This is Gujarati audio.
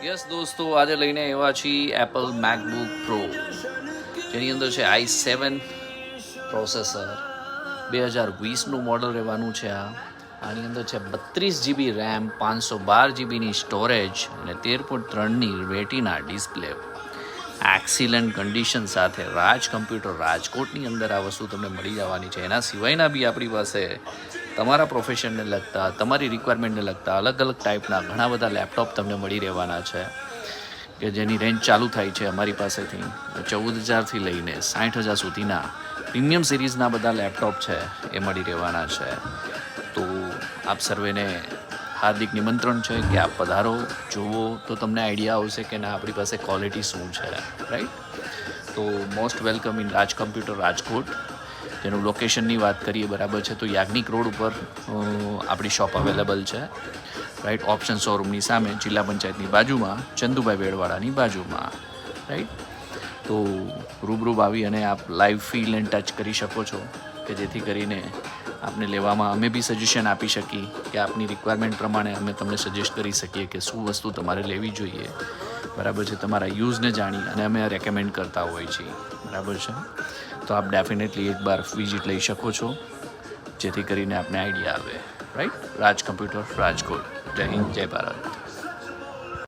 યસ દોસ્તો, આજે લઈને આવ્યા છીએ એપલ મેકબુક પ્રો, જેની અંદર છે i7 પ્રોસેસર, 2020નું મોડલ રહેવાનું છે. આની અંદર છે 32 GB રેમ, 512 GBની સ્ટોરેજ અને 13.3ની રેટિના ડિસ્પ્લે. એક્સિલન્ટ કન્ડિશન સાથે રાજ કમ્પ્યુટર રાજકોટની અંદર આ વસ્તુ તમને મળી જવાની છે. એના સિવાયના બી આપણી પાસે તમારા પ્રોફેશનને લગતા, તમારી રિક્વાયરમેન્ટને લગતા અલગ અલગ ટાઈપના ઘણા બધા લેપટોપ તમને મળી રહેવાના છે, કે જેની રેન્જ ચાલુ થાય છે અમારી પાસેથી 14,000થી લઈને 60,000 સુધીના પ્રીમિયમ સિરીઝના બધા લેપટોપ છે એ મળી રહેવાના છે. તો આપ સર્વેને હાર્દિક નિમંત્રણ છે કે આપ પધારો, જુઓ તો તમને આઈડિયા આવશે કે ના આપણી પાસે ક્વોલિટી શું છે, રાઈટ. તો most welcome in Raj computer Rajkot. જેનું લોકેશનની વાત કરીએ બરાબર છે તો યાજ્ઞિક રોડ ઉપર આપણી શોપ અવેલેબલ છે, રાઈટ. ઓપ્શન શોરૂમની સામે, જિલ્લા પંચાયતની બાજુમાં, ચંદુભાઈ બેડવાળાની બાજુમાં, રાઈટ. તો રૂબરૂ આવી અને આપ લાઈવ ફીલ એન્ડ ટચ કરી શકો છો, કે જેથી કરીને આપને લેવામાં અમે બી સજેશન આપી શકીએ, કે આપની રિક્વાયરમેન્ટ પ્રમાણે અમે તમને સજેસ્ટ કરી શકીએ કે શું વસ્તુ તમારે લેવી જોઈએ, બરાબર છે. તમારા યુઝને જાણી અને અમે રેકમેન્ડ કરતા હોઈએ છીએ, બરાબર છે. તો આપ ડેફિનેટલી એકવાર વિઝિટ લઈ શકો છો, જેથી કરીને આપને આઈડિયા આવે, રાઈટ. રાજ કમ્પ્યુટર રાજકોટ. જય હિન્દ, જય ભારત.